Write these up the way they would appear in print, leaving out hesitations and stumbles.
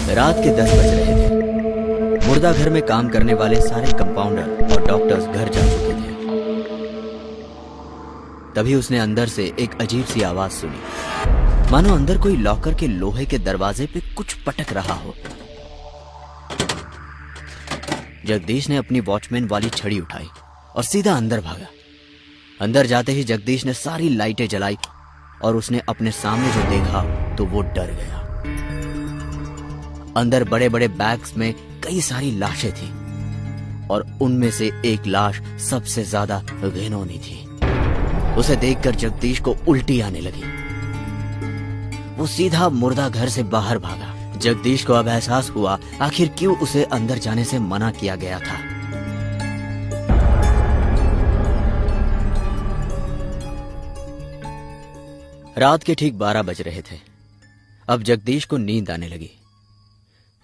रात के 10 बज रहे थे। मुर्दा घर में काम करने वाले सारे कंपाउंडर और डॉक्टर्स घर जा चुके थे। तभी उसने अंदर से एक अजीब सी आवाज सुनी, मानो अंदर कोई लॉकर के लोहे के दरवाजे पे कुछ पटक रहा हो। जगदीश ने अपनी वॉचमैन वाली छड़ी उठाई और सीधा अंदर भागा। अंदर जाते ही जगदीश ने सारी लाइटें जलाई और उसने अपने सामने जो देखा तो वो डर गया। अंदर बड़े बड़े बैग्स में कई सारी लाशें थी और उनमें से एक लाश सबसे ज्यादा घिनौनी थी। उसे देखकर जगदीश को उल्टी आने लगी। वो सीधा मुर्दा घर से बाहर भागा। जगदीश को अब एहसास हुआ आखिर क्यों उसे अंदर जाने से मना किया गया था। रात के ठीक 12 बज रहे थे। अब जगदीश को नींद आने लगी।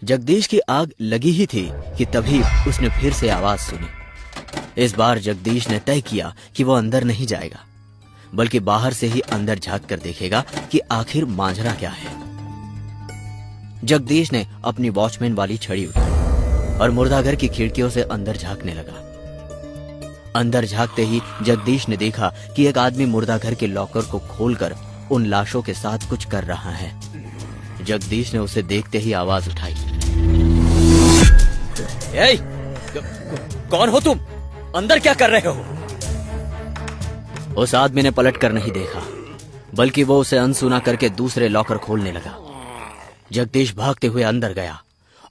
जगदीश की आग लगी ही थी कि तभी उसने फिर से आवाज सुनी। इस बार जगदीश ने तय किया कि वो अंदर नहीं जाएगा, बल्कि बाहर से ही अंदर झांक कर देखेगा कि आखिर मांझरा क्या है। जगदीश ने अपनी वॉचमैन वाली छड़ी उठाई और मुर्दाघर की खिड़कियों से अंदर झांकने लगा। अंदर झांकते ही जगदीश ने देखा कि एक आदमी मुर्दाघर के लॉकर को खोलकर उन लाशों के साथ कुछ कर रहा है। जगदीश ने उसे देखते ही आवाज उठाई, "ए, कौन हो तुम? अंदर क्या कर रहे हो?" उस आदमी ने पलट कर नहीं देखा, बल्कि वो उसे अनसुना करके दूसरे लॉकर खोलने लगा। जगदीश भागते हुए अंदर गया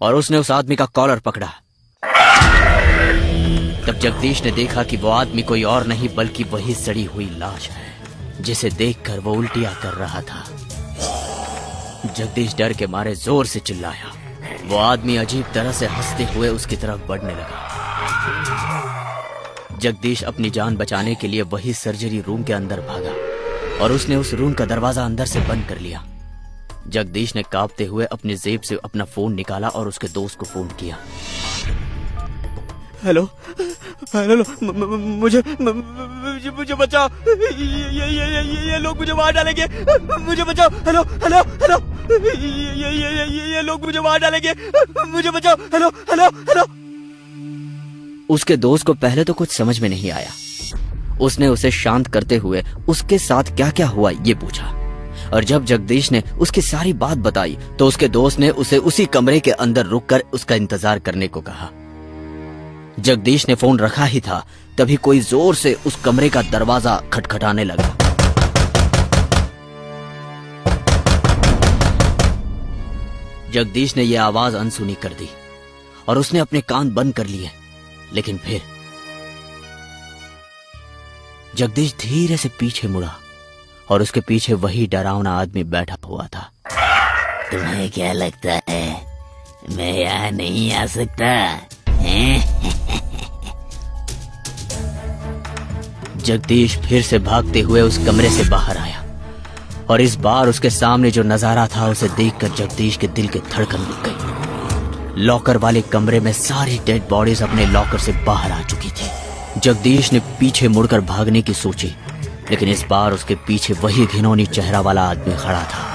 और उसने उस आदमी का कॉलर पकड़ा। तब जगदीश ने देखा कि वो आदमी कोई और नहीं बल्कि वही सड़ी हुई लाश है जिसे देखकर वो उल्टियां कर रहा था। जगदीश डर के मारे जोर से चिल्लाया। वो आदमी अजीब तरह से हंसते हुए उसकी तरफ बढ़ने लगा। जगदीश अपनी जान बचाने के लिए वही सर्जरी रूम के अंदर भागा और उसने उस रूम का दरवाजा अंदर से बंद कर लिया। जगदीश ने कांपते हुए अपनी जेब से अपना फोन निकाला और उसके दोस्त को फोन किया। हेलो हेलो, मुझे बचाओ, ये लोग मुझे मार डालेंगे, मुझे बचाओ, हेलो हेलो हेलो, ये लोग मुझे मार डालेंगे, मुझे बचाओ, हेलो हेलो हेलो। उसके दोस्त को पहले तो कुछ समझ में नहीं आया। उसने उसे शांत करते हुए उसके साथ क्या क्या हुआ ये पूछा, और जब जगदीश ने उसकी सारी बात बताई तो उसके दोस्त ने उसे उसी कमरे के अंदर रुककर उसका इंतजार करने को कहा। जगदीश ने फोन रखा ही था तभी कोई जोर से उस कमरे का दरवाजा खटखटाने लगा। जगदीश ने यह आवाज अनसुनी कर दी और उसने अपने कान बंद कर लिए, लेकिन फिर जगदीश धीरे से पीछे मुड़ा और उसके पीछे वही डरावना आदमी बैठा हुआ था। तुम्हें क्या लगता है मैं यहाँ नहीं आ सकता? जगदीश फिर से भागते हुए उस कमरे से बाहर आया और इस बार उसके सामने जो नजारा था उसे देखकर जगदीश के दिल की धड़कन रुक गई। लॉकर वाले कमरे में सारी डेड बॉडीज अपने लॉकर से बाहर आ चुकी थी। जगदीश ने पीछे मुड़कर भागने की सोची, लेकिन इस बार उसके पीछे वही घिनौनी चेहरा वाला आदमी खड़ा था।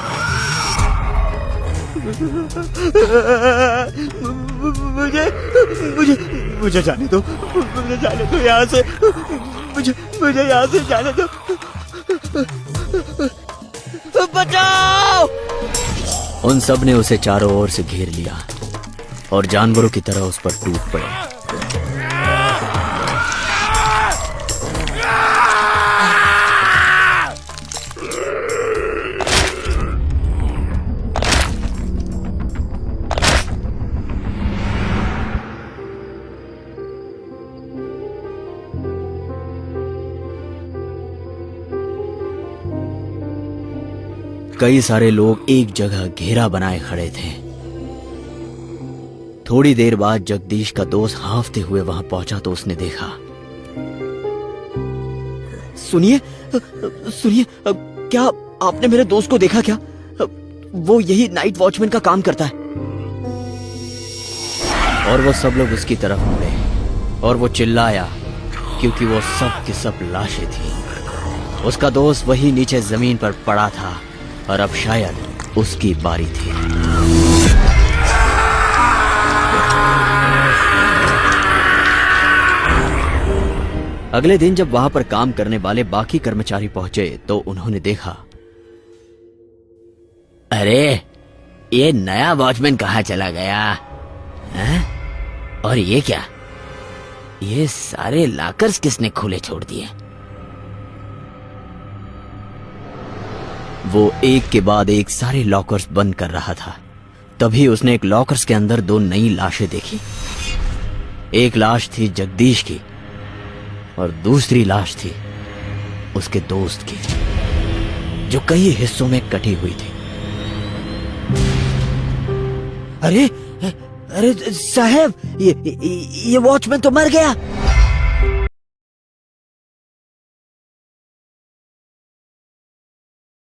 मुझे जाने दो, मुझे जाने दो यहाँ से, मुझे यहाँ से जाने दो, बचाओ। उन सब ने उसे चारों ओर से घेर लिया और जानवरों की तरह उस पर टूट पड़े। कई सारे लोग एक जगह घेरा बनाए खड़े थे। थोड़ी देर बाद जगदीश का दोस्त हांफते हुए वहां पहुंचा तो उसने देखा। सुनिए सुनिए, क्या आपने मेरे दोस्त को देखा क्या? वो यही नाइट वॉचमैन का काम करता है। और वो सब लोग उसकी तरफ मुड़े और वो चिल्लाया क्योंकि वो सब की सब लाशें थी। उसका दोस्त वही नीचे जमीन पर पड़ा था और अब शायद उसकी बारी थी। अगले दिन जब वहां पर काम करने वाले बाकी कर्मचारी पहुंचे तो उन्होंने देखा, अरे ये नया वॉचमैन कहाँ चला गया हैं? और ये क्या, ये सारे लॉकर्स किसने खुले छोड़ दिए? वो एक के बाद एक सारे लॉकर्स बंद कर रहा था। तभी उसने एक लॉकर्स के अंदर 2 नई लाशें देखी। एक लाश थी जगदीश की और दूसरी लाश थी उसके दोस्त की, जो कई हिस्सों में कटी हुई थी। अरे अरे साहब, ये वॉचमैन तो मर गया।